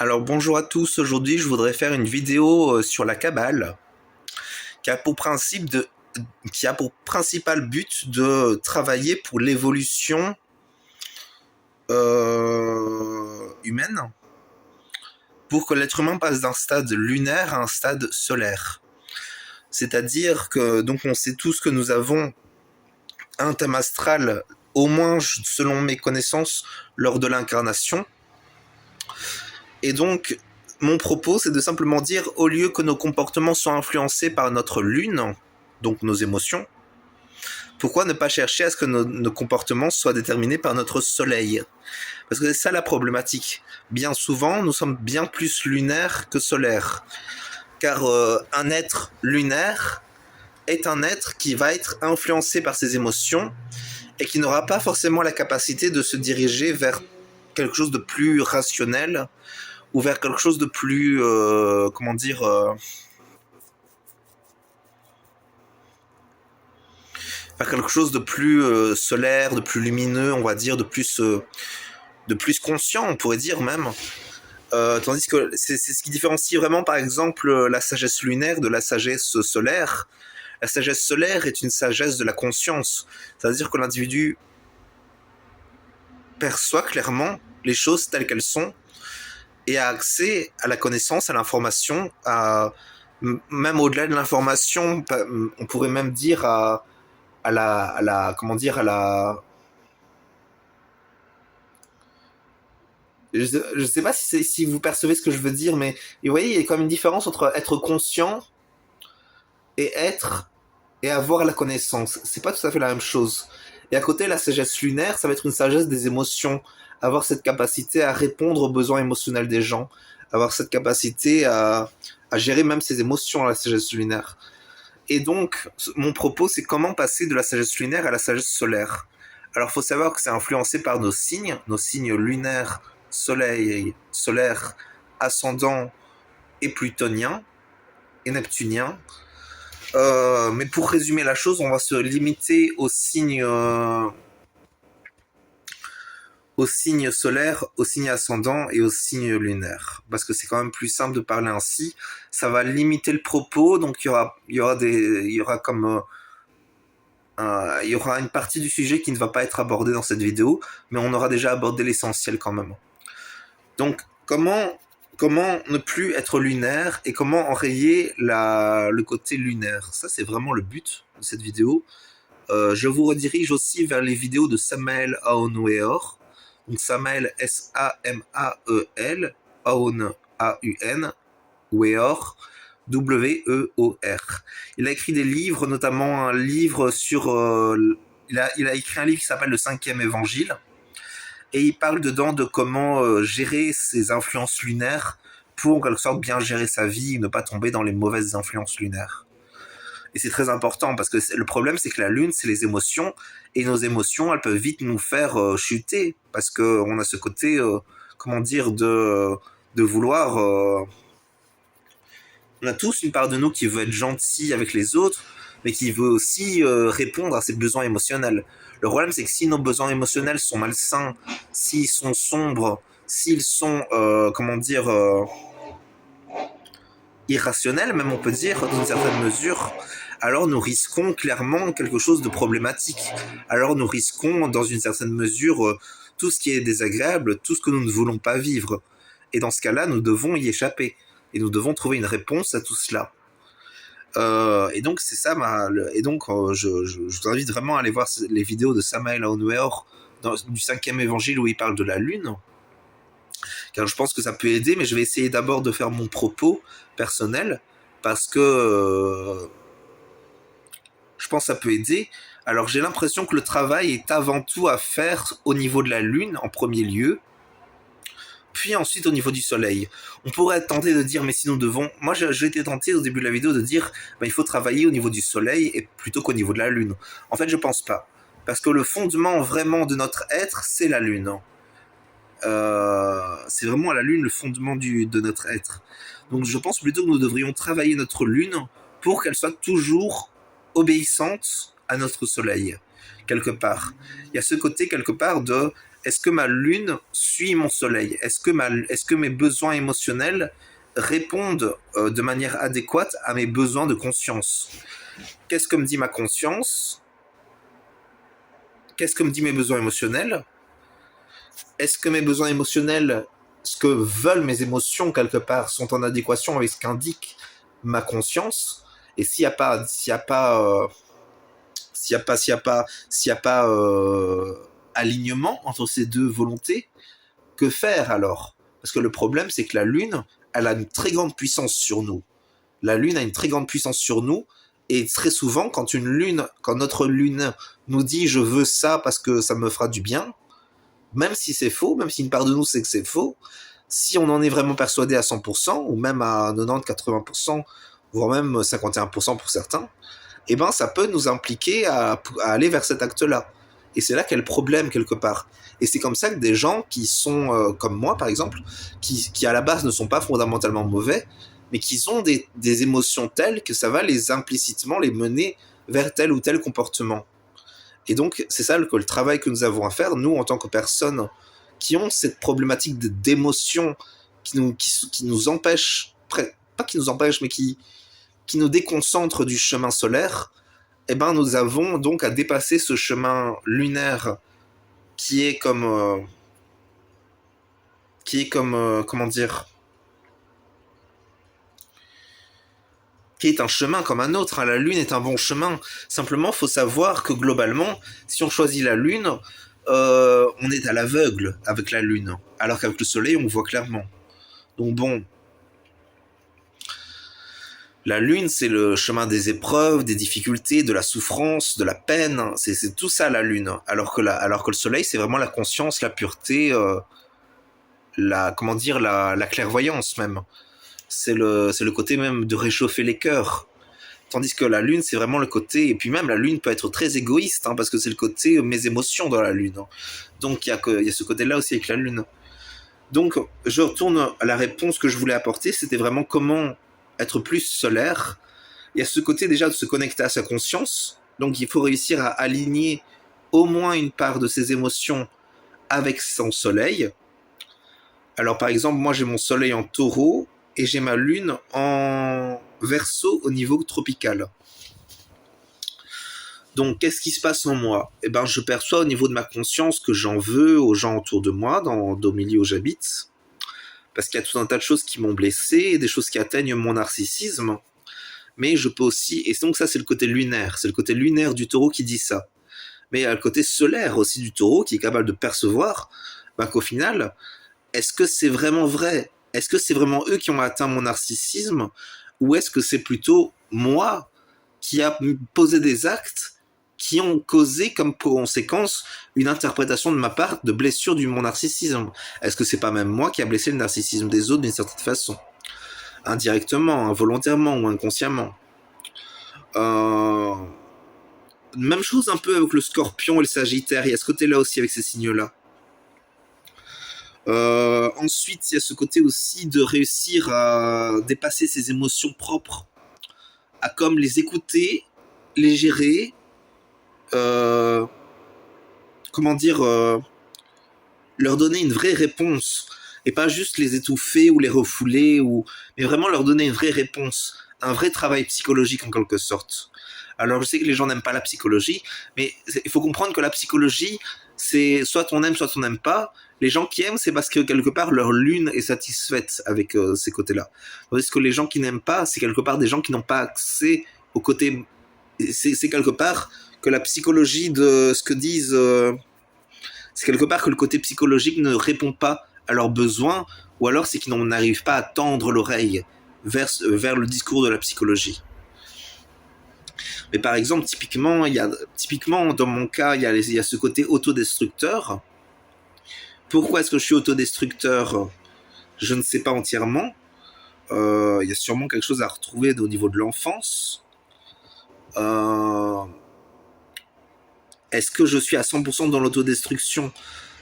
Alors bonjour à tous, aujourd'hui je voudrais faire une vidéo sur la Kabbale qui a pour principe de qui a pour principal but de travailler pour l'évolution humaine pour que l'être humain passe d'un stade lunaire à un stade solaire. C'est-à-dire que donc on sait tous que nous avons un thème astral, au moins selon mes connaissances, lors de l'incarnation. Et donc mon propos, c'est de simplement dire, au lieu que nos comportements soient influencés par notre lune, donc nos émotions, pourquoi ne pas chercher à ce que nos comportements soient déterminés par notre soleil? Parce que c'est ça la problématique. Bien souvent, nous sommes bien plus lunaires que solaires. Car un être lunaire est un être qui va être influencé par ses émotions et qui n'aura pas forcément la capacité de se diriger vers quelque chose de plus rationnel ou vers quelque chose de plus, vers quelque chose de plus solaire, de plus lumineux, on va dire, de plus conscient, on pourrait dire même. Tandis que c'est ce qui différencie vraiment, par exemple, la sagesse lunaire de la sagesse solaire. La sagesse solaire est une sagesse de la conscience, c'est-à-dire que l'individu perçoit clairement les choses telles qu'elles sont et a accès à la connaissance, à l'information, même au-delà de l'information, on pourrait même dire je sais pas si vous percevez ce que je veux dire, mais vous voyez, il y a quand même une différence entre être conscient et avoir la connaissance. C'est pas tout à fait la même chose. Et à côté, la sagesse lunaire, ça va être une sagesse des émotions, avoir cette capacité à répondre aux besoins émotionnels des gens, avoir cette capacité à gérer même ses émotions à la sagesse lunaire. Et donc, mon propos, c'est comment passer de la sagesse lunaire à la sagesse solaire. Alors, il faut savoir que c'est influencé par nos signes lunaires, soleil, solaire, ascendant et plutonien et neptunien. Mais pour résumer la chose, on va se limiter aux signes solaires, aux signes ascendants et aux signes lunaires. Parce que c'est quand même plus simple de parler ainsi. Ça va limiter le propos, donc il y aura une partie du sujet qui ne va pas être abordée dans cette vidéo, mais on aura déjà abordé l'essentiel quand même. Donc, comment ne plus être lunaire et comment enrayer le côté lunaire? Ça, c'est vraiment le but de cette vidéo. Je vous redirige aussi vers les vidéos de Samael Aoun-Weor. Donc Samael, S-A-M-A-E-L, Aoun, A-U-N, Weor, W-E-O-R. Il a écrit des livres, notamment un livre sur... il a écrit un livre qui s'appelle Le Cinquième Évangile, et il parle dedans de comment gérer ses influences lunaires pour en quelque sorte bien gérer sa vie et ne pas tomber dans les mauvaises influences lunaires. Et c'est très important parce que le problème, c'est que la lune, c'est les émotions, et nos émotions, elles peuvent vite nous faire chuter parce qu'on a ce côté, de vouloir. On a tous une part de nous qui veut être gentil avec les autres, mais qui veut aussi répondre à ses besoins émotionnels. Le problème, c'est que si nos besoins émotionnels sont malsains, s'ils sont sombres, s'ils sont, irrationnels, même on peut dire, dans une certaine mesure, alors nous risquons clairement quelque chose de problématique. Alors nous risquons, dans une certaine mesure, tout ce qui est désagréable, tout ce que nous ne voulons pas vivre. Et dans ce cas-là, nous devons y échapper. Et nous devons trouver une réponse à tout cela. Et donc c'est ça je vous invite vraiment à aller voir les vidéos de Samael Aoun-Weor du cinquième évangile où il parle de la lune, car je pense que ça peut aider, mais je vais essayer d'abord de faire mon propos personnel parce que je pense que ça peut aider. Alors j'ai l'impression que le travail est avant tout à faire au niveau de la lune en premier lieu, puis ensuite au niveau du soleil. On pourrait être tenté de dire, mais si nous devons... Moi, j'ai été tenté au début de la vidéo de dire, il faut travailler au niveau du soleil et plutôt qu'au niveau de la lune. En fait, je pense pas. Parce que le fondement vraiment de notre être, c'est la lune. C'est vraiment la lune le fondement de notre être. Donc je pense plutôt que nous devrions travailler notre lune pour qu'elle soit toujours obéissante à notre soleil, quelque part. Il y a ce côté, quelque part, de est-ce que ma lune suit mon soleil? Est-ce que mes besoins émotionnels répondent de manière adéquate à mes besoins de conscience? Qu'est-ce que me dit ma conscience? Qu'est-ce que me dit mes besoins émotionnels? Est-ce que mes besoins émotionnels, ce que veulent mes émotions quelque part, sont en adéquation avec ce qu'indique ma conscience? Et s'il y a pas alignement entre ces deux volontés, que faire alors? Parce que le problème, c'est que la Lune, elle a une très grande puissance sur nous. La Lune a une très grande puissance sur nous, et très souvent, quand notre Lune nous dit je veux ça parce que ça me fera du bien, même si c'est faux, même si une part de nous sait que c'est faux, si on en est vraiment persuadé à 100%, ou même à 90-80%, voire même 51% pour certains, eh ben ça peut nous impliquer à aller vers cet acte-là. Et c'est là qu'est le problème quelque part. Et c'est comme ça que des gens qui sont comme moi par exemple, qui à la base ne sont pas fondamentalement mauvais, mais qui ont des émotions telles que ça va les implicitement les mener vers tel ou tel comportement. Et donc c'est ça le travail que nous avons à faire, nous en tant que personnes qui ont cette problématique d'émotion qui nous empêche, pas qui nous empêche, mais qui nous déconcentre du chemin solaire, eh ben nous avons donc à dépasser ce chemin lunaire qui est comment dire, qui est un chemin comme un autre. La Lune est un bon chemin. Simplement, faut savoir que globalement, si on choisit la Lune, on est à l'aveugle avec la Lune, alors qu'avec le Soleil, on voit clairement. Donc bon, la Lune, c'est le chemin des épreuves, des difficultés, de la souffrance, de la peine. C'est tout ça, la Lune. Alors que le Soleil, c'est vraiment la conscience, la pureté, la clairvoyance même. C'est le côté même de réchauffer les cœurs. Tandis que la Lune, c'est vraiment le côté... Et puis même, la Lune peut être très égoïste, parce que c'est le côté mes émotions dans la Lune. Donc il y a ce côté-là aussi avec la Lune. Donc, je retourne à la réponse que je voulais apporter. C'était vraiment comment être plus solaire. Il y a ce côté déjà de se connecter à sa conscience. Donc il faut réussir à aligner au moins une part de ses émotions avec son soleil. Alors par exemple, moi j'ai mon soleil en taureau et j'ai ma lune en verseau au niveau tropical. Donc qu'est-ce qui se passe en moi? Eh ben, je perçois au niveau de ma conscience que j'en veux aux gens autour de moi, au milieu où j'habite, parce qu'il y a tout un tas de choses qui m'ont blessé, des choses qui atteignent mon narcissisme, mais je peux aussi, et donc ça c'est le côté lunaire du taureau qui dit ça. Mais il y a le côté solaire aussi du taureau qui est capable de percevoir qu'au final, est-ce que c'est vraiment vrai? Est-ce que c'est vraiment eux qui ont atteint mon narcissisme? Ou est-ce que c'est plutôt moi qui a posé des actes qui ont causé comme conséquence une interprétation de ma part de blessure de mon narcissisme? Est-ce que c'est pas même moi qui a blessé le narcissisme des autres d'une certaine façon? Indirectement, involontairement ou inconsciemment. Même chose un peu avec le Scorpion et le Sagittaire, il y a ce côté-là aussi avec ces signes-là. Ensuite, il y a ce côté aussi de réussir à dépasser ses émotions propres, à comme les écouter, les gérer, leur donner une vraie réponse, et pas juste les étouffer ou les refouler, mais vraiment leur donner une vraie réponse, un vrai travail psychologique en quelque sorte. Alors je sais que les gens n'aiment pas la psychologie, mais il faut comprendre que la psychologie, c'est soit on aime, soit on n'aime pas. Les gens qui aiment, c'est parce que quelque part leur lune est satisfaite avec ces côtés-là. Tandis que les gens qui n'aiment pas, c'est quelque part des gens qui n'ont pas accès au côté... C'est quelque part que la psychologie de ce que disent... c'est quelque part que le côté psychologique ne répond pas à leurs besoins, ou alors c'est qu'ils n'arrivent pas à tendre l'oreille vers le discours de la psychologie. Mais par exemple, typiquement dans mon cas, il y a ce côté autodestructeur. Pourquoi est-ce que je suis autodestructeur? Je ne sais pas entièrement. Il y a sûrement quelque chose à retrouver au niveau de l'enfance. Est-ce que je suis à 100% dans l'autodestruction?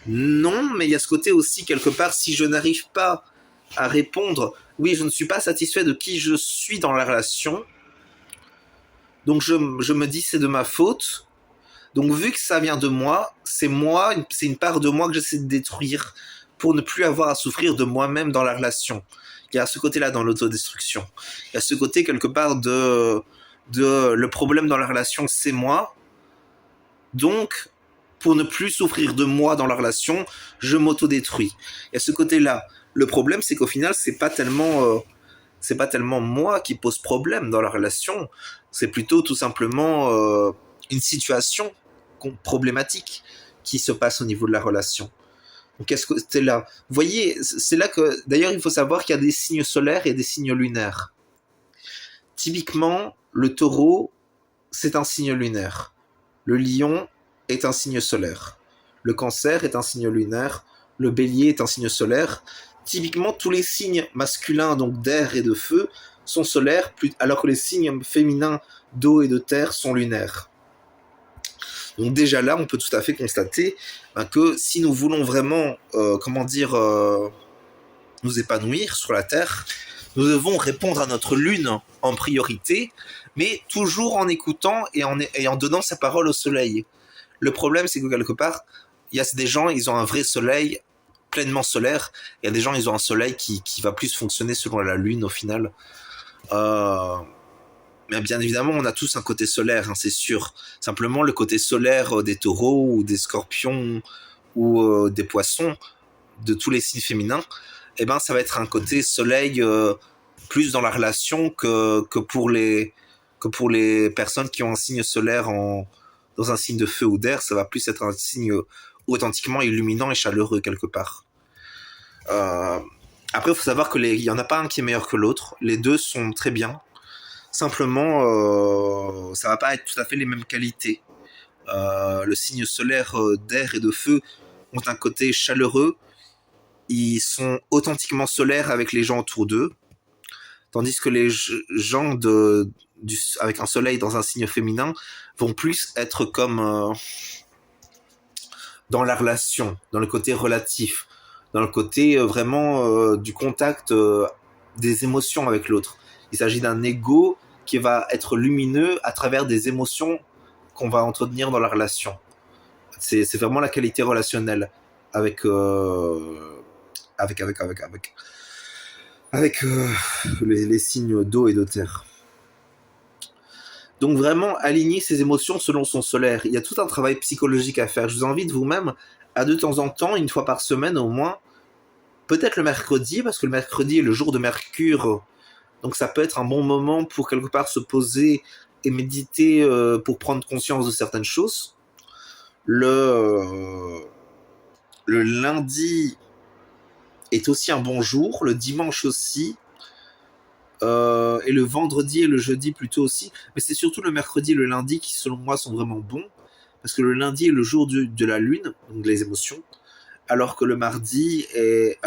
Non, mais il y a ce côté aussi, quelque part, si je n'arrive pas à répondre, oui, je ne suis pas satisfait de qui je suis dans la relation, donc je me dis c'est de ma faute, Donc vu que ça vient de moi, c'est une part de moi que j'essaie de détruire pour ne plus avoir à souffrir de moi-même dans la relation. Il y a ce côté-là dans l'autodestruction. Il y a ce côté quelque part de le problème dans la relation, c'est moi. Donc, pour ne plus souffrir de moi dans la relation, je m'autodétruis. Il y a ce côté-là. Le problème, c'est qu'au final, c'est pas tellement moi qui pose problème dans la relation. C'est plutôt tout simplement une situation problématique qui se passe au niveau de la relation. Donc, qu'est-ce que c'est là? Vous voyez, c'est là que, d'ailleurs, il faut savoir qu'il y a des signes solaires et des signes lunaires. Typiquement, le taureau, c'est un signe lunaire. Le lion est un signe solaire. Le cancer est un signe lunaire. Le bélier est un signe solaire. Typiquement, tous les signes masculins, donc d'air et de feu, sont solaires, alors que les signes féminins d'eau et de terre sont lunaires. Donc déjà là, on peut tout à fait constater que si nous voulons vraiment, nous épanouir sur la Terre, nous devons répondre à notre lune en priorité, mais toujours en écoutant et en donnant sa parole au soleil. Le problème, c'est que quelque part, il y a des gens, ils ont un vrai soleil pleinement solaire. Il y a des gens, ils ont un soleil qui va plus fonctionner selon la lune au final. Mais bien évidemment, on a tous un côté solaire, hein, c'est sûr. Simplement, le côté solaire des taureaux ou des scorpions ou des poissons, de tous les signes féminins, eh ben, ça va être un côté soleil plus dans la relation que pour les personnes qui ont un signe solaire dans un signe de feu ou d'air. Ça va plus être un signe authentiquement illuminant et chaleureux quelque part. Après, il faut savoir qu'il n'y en a pas un qui est meilleur que l'autre. Les deux sont très bien. Simplement, ça va pas être tout à fait les mêmes qualités. Le signe solaire d'air et de feu ont un côté chaleureux. Ils sont authentiquement solaires avec les gens autour d'eux. Tandis que les gens avec un soleil dans un signe féminin vont plus être comme dans la relation, dans le côté relatif, dans le côté vraiment du contact des émotions avec l'autre. Il s'agit d'un ego qui va être lumineux à travers des émotions qu'on va entretenir dans la relation. C'est vraiment la qualité relationnelle avec les signes d'eau et de terre. Donc vraiment aligner ses émotions selon son solaire. Il y a tout un travail psychologique à faire. Je vous invite vous-même à de temps en temps, une fois par semaine au moins, peut-être le mercredi, parce que le mercredi est le jour de Mercure. Donc ça peut être un bon moment pour quelque part se poser et méditer pour prendre conscience de certaines choses. Le lundi est aussi un bon jour, le dimanche aussi, et le vendredi et le jeudi plutôt aussi. Mais c'est surtout le mercredi et le lundi qui, selon moi, sont vraiment bons, parce que le lundi est le jour de la lune, donc les émotions, alors que le mercredi est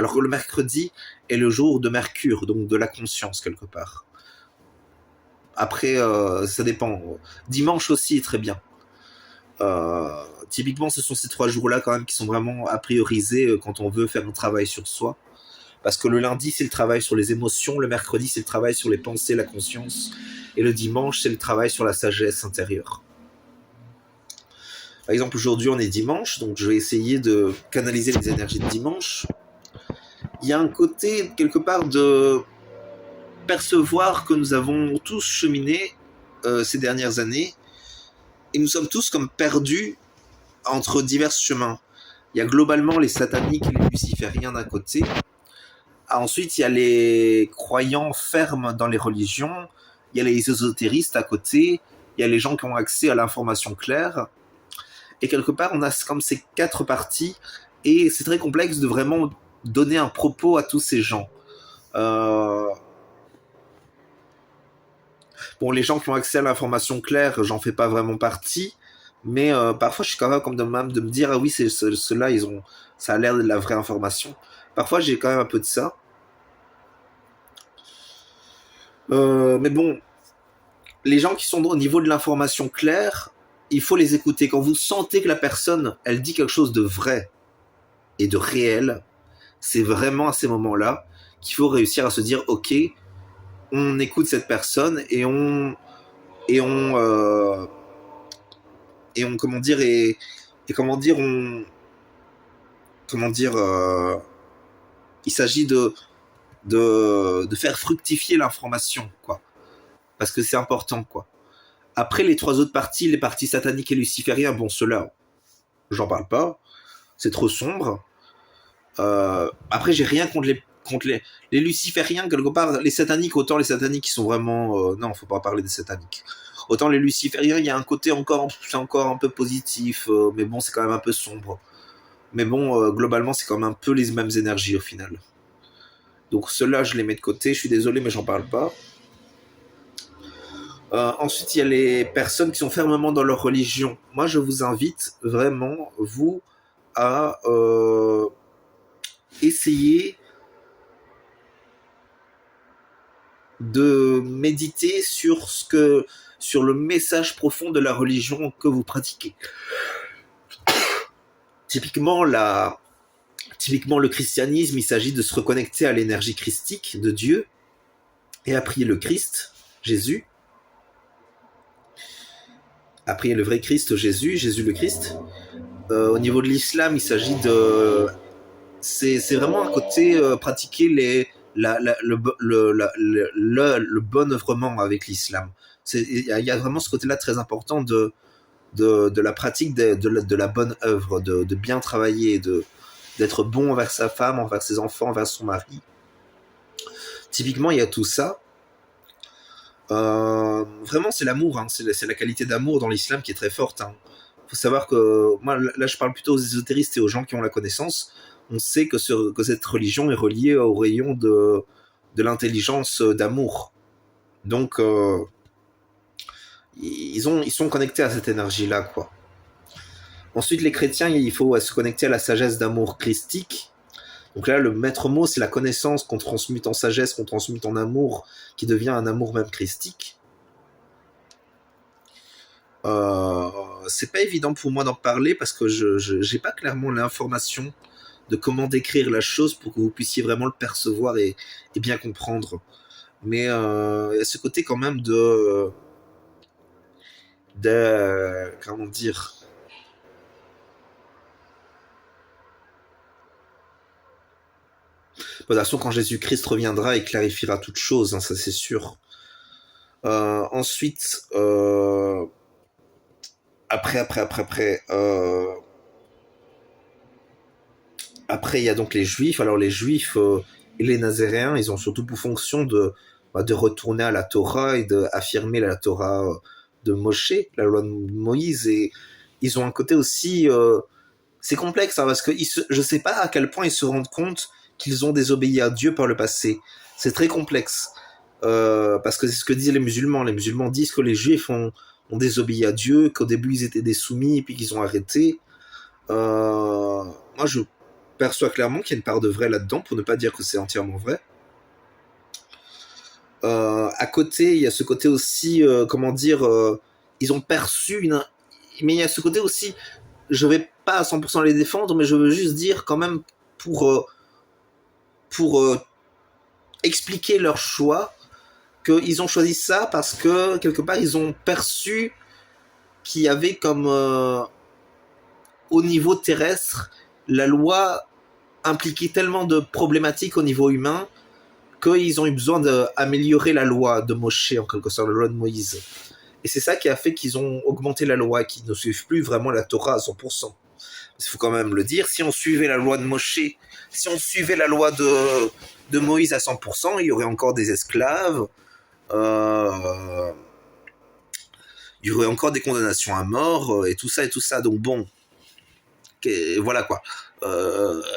le jour de Mercure, donc de la conscience quelque part. Après, ça dépend. Dimanche aussi est très bien. Typiquement, ce sont ces 3 jours-là quand même qui sont vraiment à prioriser quand on veut faire un travail sur soi. Parce que le lundi, c'est le travail sur les émotions, le mercredi, c'est le travail sur les pensées, la conscience, et le dimanche, c'est le travail sur la sagesse intérieure. Par exemple, aujourd'hui, on est dimanche, donc je vais essayer de canaliser les énergies de dimanche. Il y a un côté, quelque part, de percevoir que nous avons tous cheminé ces dernières années, et nous sommes tous comme perdus entre divers chemins. Il y a globalement les sataniques et les lucifériens d'un côté. Ensuite, il y a les croyants fermes dans les religions. Il y a les ésotéristes à côté. Il y a les gens qui ont accès à l'information claire. Et quelque part, on a comme ces 4 parties. Et c'est très complexe de vraiment donner un propos à tous ces gens. Bon, les gens qui ont accès à l'information claire, j'en fais pas vraiment partie. Mais parfois, je suis quand même de me dire, ah oui, ceux-là, ça a l'air de la vraie information. Parfois, j'ai quand même un peu de ça. Mais bon, les gens qui sont au niveau de l'information claire, il faut les écouter. Quand vous sentez que la personne, elle dit quelque chose de vrai et de réel, c'est vraiment à ces moments-là qu'il faut réussir à se dire, ok, on écoute cette personne et on et on comment dire et comment dire on comment dire il s'agit de faire fructifier l'information, quoi, parce que c'est important, quoi. Après les trois autres parties, les parties sataniques et lucifériens, bon, ceux-là, j'en parle pas, c'est trop sombre. Après, j'ai rien contre les lucifériens, quelque part. Les sataniques, autant les sataniques qui sont vraiment. Non, faut pas parler des sataniques. Autant les lucifériens, il y a un côté c'est encore un peu positif, mais bon, c'est quand même un peu sombre. Mais bon, globalement, c'est quand même un peu les mêmes énergies au final. Donc ceux-là, je les mets de côté. Je suis désolé, mais j'en parle pas. Ensuite, il y a les personnes qui sont fermement dans leur religion. Moi, je vous invite vraiment, vous, à essayer de méditer sur le message profond de la religion que vous pratiquez. Typiquement, typiquement le christianisme, il s'agit de se reconnecter à l'énergie christique de Dieu et à prier le Christ, Jésus, à prier le vrai Christ, Jésus le Christ. Au niveau de l'islam, il s'agit de... C'est vraiment un côté pratiquer le bon œuvrement avec l'islam. Il y a vraiment ce côté-là très important de la pratique de la bonne œuvre, de bien travailler, d'être bon envers sa femme, envers ses enfants, envers son mari. Typiquement, il y a tout ça. Vraiment, c'est l'amour, hein. C'est la qualité d'amour dans l'islam qui est très forte. Hein. Faut savoir que, moi, là, je parle plutôt aux ésotéristes et aux gens qui ont la connaissance. On sait que cette religion est reliée au rayon de l'intelligence d'amour. Donc, ils sont connectés à cette énergie-là, quoi. Ensuite, les chrétiens, il faut se connecter à la sagesse d'amour christique. Donc là, le maître mot, c'est la connaissance qu'on transmute en sagesse, qu'on transmute en amour, qui devient un amour même christique. C'est pas évident pour moi d'en parler parce que je j'ai pas clairement l'information de comment décrire la chose pour que vous puissiez vraiment le percevoir et bien comprendre. Mais il y a ce côté quand même comment dire, de toute façon, quand Jésus-Christ reviendra, il clarifiera toutes choses, hein, ça c'est sûr. Ensuite, après, il y a donc les Juifs. Alors les Juifs et les Nazaréens, ils ont surtout pour fonction de retourner à la Torah et d'affirmer la Torah de Moshe, la loi de Moïse. Et ils ont un côté aussi... c'est complexe, hein, parce que je ne sais pas à quel point ils se rendent compte qu'ils ont désobéi à Dieu par le passé. C'est très complexe. Parce que c'est ce que disent les musulmans. Les musulmans disent que les Juifs ont désobéi à Dieu, qu'au début ils étaient des soumis et puis qu'ils ont arrêté. Moi, je perçois clairement qu'il y a une part de vrai là-dedans, pour ne pas dire que c'est entièrement vrai. À côté, il y a ce côté aussi, comment dire, ils ont perçu une... Mais il y a ce côté aussi, je vais pas à 100% les défendre, mais je veux juste dire quand même pour expliquer leur choix, qu'ils ont choisi ça parce que, quelque part, ils ont perçu qu'il y avait comme... au niveau terrestre, la loi impliquait tellement de problématiques au niveau humain qu'ils ont eu besoin d'améliorer la loi de Moshe, en quelque sorte, la loi de Moïse. Et c'est ça qui a fait qu'ils ont augmenté la loi, qu'ils ne suivent plus vraiment la Torah à 100%. Il faut quand même le dire, si on suivait la loi de Moshe, si on suivait la loi de Moïse à 100%, il y aurait encore des esclaves, il y aurait encore des condamnations à mort, et tout ça, et tout ça. Donc bon, voilà quoi.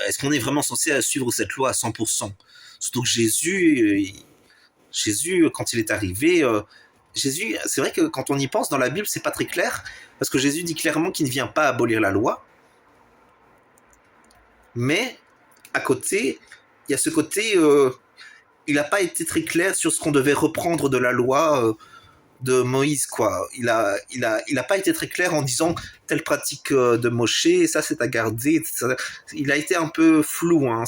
Est-ce qu'on est vraiment censé suivre cette loi à 100%? Surtout que Jésus, quand il est arrivé, Jésus, c'est vrai que quand on y pense dans la Bible, c'est pas très clair, parce que Jésus dit clairement qu'il ne vient pas abolir la loi, mais à côté, il y a ce côté, il n'a pas été très clair sur ce qu'on devait reprendre de la loi de Moïse, quoi. Il a pas été très clair en disant telle pratique de Moshe, ça c'est à garder, etc. Il a été un peu flou, hein.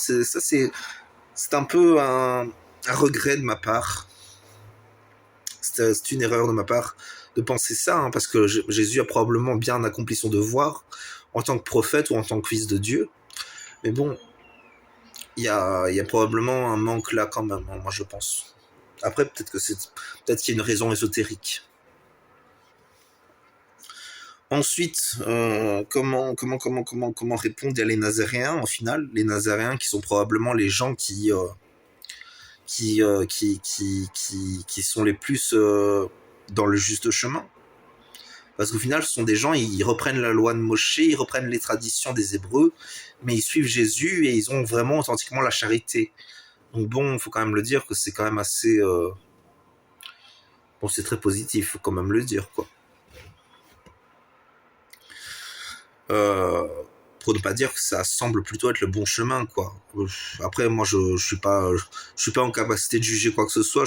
C'est un peu un regret de ma part. C'est une erreur de ma part de penser ça, hein, parce que Jésus a probablement bien accompli son devoir en tant que prophète ou en tant que fils de Dieu. Mais bon, il y a probablement un manque là quand même, hein, moi je pense. Après, peut-être qu'il y a une raison ésotérique. Ensuite, comment répondre à les Nazaréens, en final, les Nazaréens qui sont probablement les gens qui sont les plus dans le juste chemin. Parce qu'au final, ce sont des gens, ils reprennent la loi de Moshe, ils reprennent les traditions des Hébreux, mais ils suivent Jésus et ils ont vraiment authentiquement la charité. Donc bon, il faut quand même le dire que c'est quand même assez... Bon, c'est très positif, faut quand même le dire, quoi. Euh, pour ne pas dire que ça semble plutôt être le bon chemin, quoi. Après, moi, je suis pas en capacité de juger quoi que ce soit.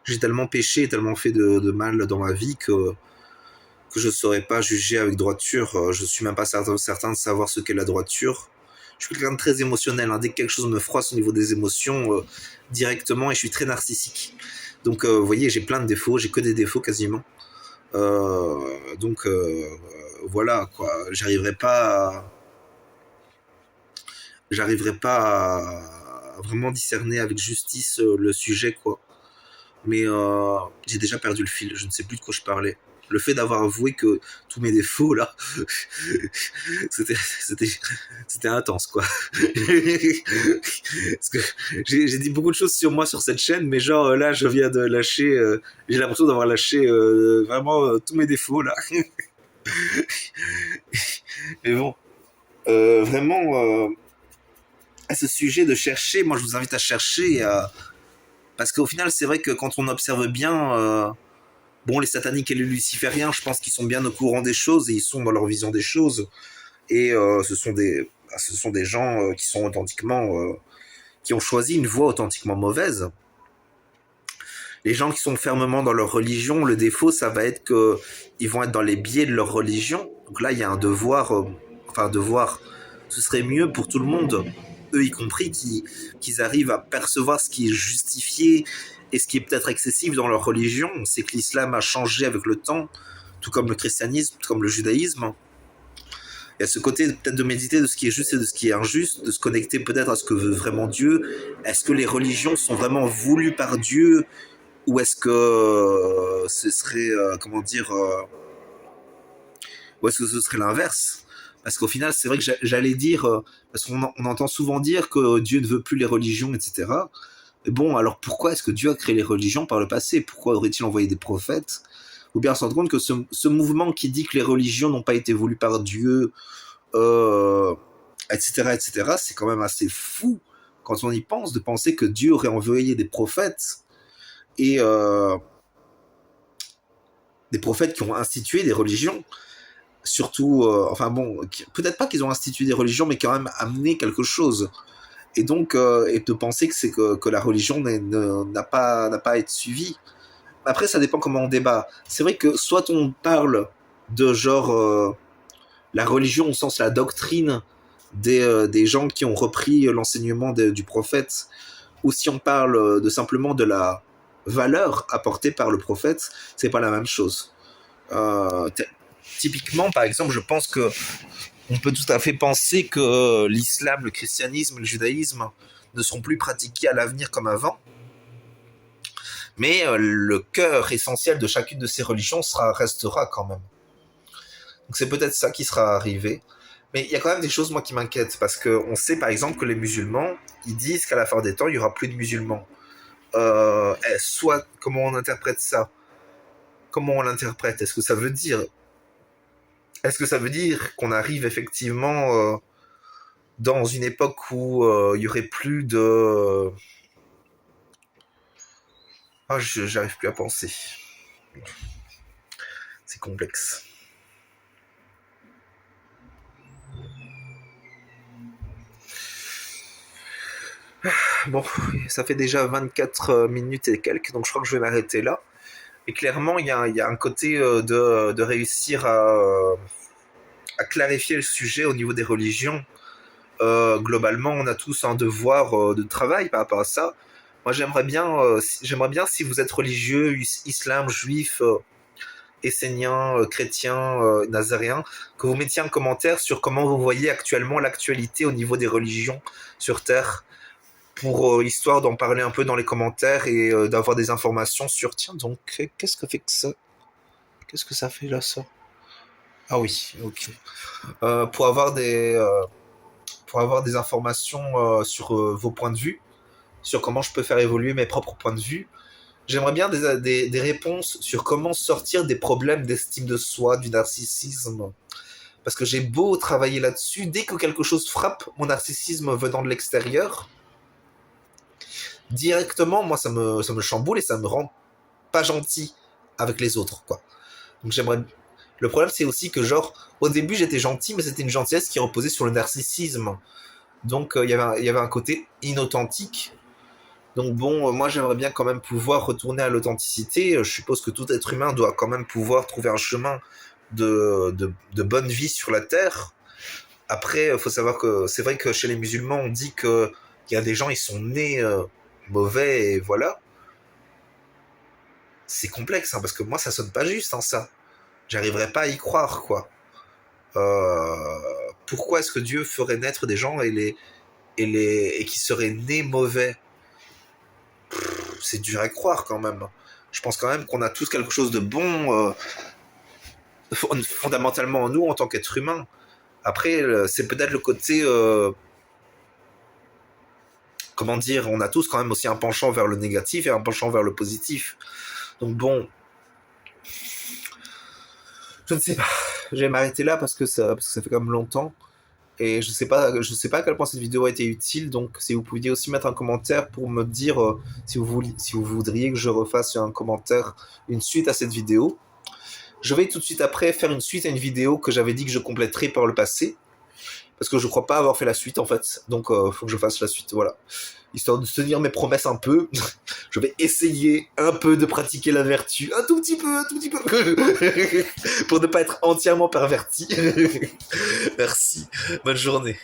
J'ai tellement péché, tellement fait de mal dans ma vie que je saurais pas juger avec droiture. Je suis même pas certain de savoir ce qu'est la droiture. Je suis quelqu'un de très émotionnel, hein. Dès que quelque chose me froisse au niveau des émotions, directement, et je suis très narcissique. Donc, vous voyez, j'ai plein de défauts, j'ai que des défauts quasiment. Donc, voilà, quoi. J'arriverai pas à vraiment discerner avec justice le sujet, quoi. Mais j'ai déjà perdu le fil, je ne sais plus de quoi je parlais. Le fait d'avoir avoué que tous mes défauts, là, c'était, c'était intense, quoi. Parce que j'ai dit beaucoup de choses sur moi sur cette chaîne, mais genre là, je viens de lâcher, j'ai l'impression d'avoir lâché vraiment tous mes défauts, là. Mais bon, vraiment, à ce sujet de chercher, moi je vous invite à chercher, parce qu'au final, c'est vrai que quand on observe bien, bon, les sataniques et les lucifériens, je pense qu'ils sont bien au courant des choses et ils sont dans leur vision des choses. Et ce sont des gens qui sont authentiquement, qui ont choisi une voie authentiquement mauvaise. Les gens qui sont fermement dans leur religion, le défaut, ça va être que ils vont être dans les biais de leur religion. Donc là, il y a un devoir, devoir, ce serait mieux pour tout le monde, eux y compris, qu'ils arrivent à percevoir ce qui est justifié et ce qui est peut-être excessif dans leur religion. On sait que l'islam a changé avec le temps, tout comme le christianisme, tout comme le judaïsme. Il y a ce côté peut-être de méditer de ce qui est juste et de ce qui est injuste, de se connecter peut-être à ce que veut vraiment Dieu. Est-ce que les religions sont vraiment voulues par Dieu, ou est-ce que ce serait, ou est-ce que ce serait l'inverse? Parce qu'au final, c'est vrai que j'allais dire, parce on entend souvent dire que Dieu ne veut plus les religions, etc. Mais bon, alors pourquoi est-ce que Dieu a créé les religions par le passé? Pourquoi aurait-il envoyé des prophètes? Ou bien se rendre compte que ce mouvement qui dit que les religions n'ont pas été voulues par Dieu, etc., etc., c'est quand même assez fou quand on y pense, de penser que Dieu aurait envoyé et des prophètes qui ont institué des religions, surtout, peut-être pas qu'ils ont institué des religions, mais quand même amené quelque chose. Et donc, et de penser que la religion n'a pas à être suivie. Après, ça dépend comment on débat. C'est vrai que soit on parle de genre la religion au sens la doctrine des gens qui ont repris l'enseignement du prophète, ou si on parle de simplement de la valeur apportée par le prophète, c'est pas la même chose. Euh, Typiquement, par exemple, je pense que on peut tout à fait penser que l'islam, le christianisme, le judaïsme ne seront plus pratiqués à l'avenir comme avant, mais le cœur essentiel de chacune de ces religions restera quand même. Donc c'est peut-être ça qui sera arrivé. Mais il y a quand même des choses, moi, qui m'inquiètent, parce qu'on sait, par exemple, que les musulmans, ils disent qu'à la fin des temps, il n'y aura plus de musulmans. Soit, comment on interprète ça? Comment on l'interprète? Est-ce que ça veut dire qu'on arrive effectivement dans une époque où il y aurait plus de... Ah, j'arrive plus à penser. C'est complexe. Bon, ça fait déjà 24 minutes et quelques, donc je crois que je vais m'arrêter là. Et clairement, il y a un côté de réussir à clarifier le sujet au niveau des religions. Globalement, on a tous un devoir de travail par rapport à ça. Moi, j'aimerais bien si vous êtes religieux, islam, juif, esséniens, chrétiens, nazaréens, que vous mettiez un commentaire sur comment vous voyez actuellement l'actualité au niveau des religions sur Terre, pour histoire d'en parler un peu dans les commentaires et d'avoir des informations sur tiens donc qu'est-ce que fait que ça, qu'est-ce que ça fait là ça. Ah oui, ok. Pour avoir des informations sur vos points de vue, sur comment je peux faire évoluer mes propres points de vue. J'aimerais bien des réponses sur comment sortir des problèmes d'estime de soi, du narcissisme. Parce que j'ai beau travailler là-dessus, dès que quelque chose frappe mon narcissisme venant de l'extérieur, directement, moi, ça me chamboule et ça me rend pas gentil avec les autres, quoi. Donc j'aimerais. Le problème, c'est aussi que, genre, au début, j'étais gentil, mais c'était une gentillesse qui reposait sur le narcissisme. Donc, il y avait un côté inauthentique. Donc, bon, moi, j'aimerais bien quand même pouvoir retourner à l'authenticité. Je suppose que tout être humain doit quand même pouvoir trouver un chemin de bonne vie sur la Terre. Après, il faut savoir que c'est vrai que chez les musulmans, on dit qu'il y a des gens, ils sont nés mauvais, et voilà. C'est complexe, hein, parce que moi, ça sonne pas juste, hein, ça. J'arriverais pas à y croire, quoi. Pourquoi est-ce que Dieu ferait naître des gens et qui seraient nés mauvais? C'est dur à croire quand même. Je pense quand même qu'on a tous quelque chose de bon fondamentalement en nous en tant qu'être humain. Après, c'est peut-être le côté comment dire, on a tous quand même aussi un penchant vers le négatif et un penchant vers le positif. Donc bon, je ne sais pas. Je vais m'arrêter là parce que ça fait quand même longtemps. Et je sais pas à quel point cette vidéo a été utile, donc si vous pouviez aussi mettre un commentaire pour me dire si vous voudriez que je refasse un commentaire, une suite à cette vidéo. Je vais tout de suite après faire une suite à une vidéo que j'avais dit que je compléterais par le passé, parce que je crois pas avoir fait la suite en fait, donc faut que je fasse la suite, voilà. Histoire de tenir mes promesses un peu, je vais essayer un peu de pratiquer la vertu, un tout petit peu, pour ne pas être entièrement perverti. Merci, bonne journée.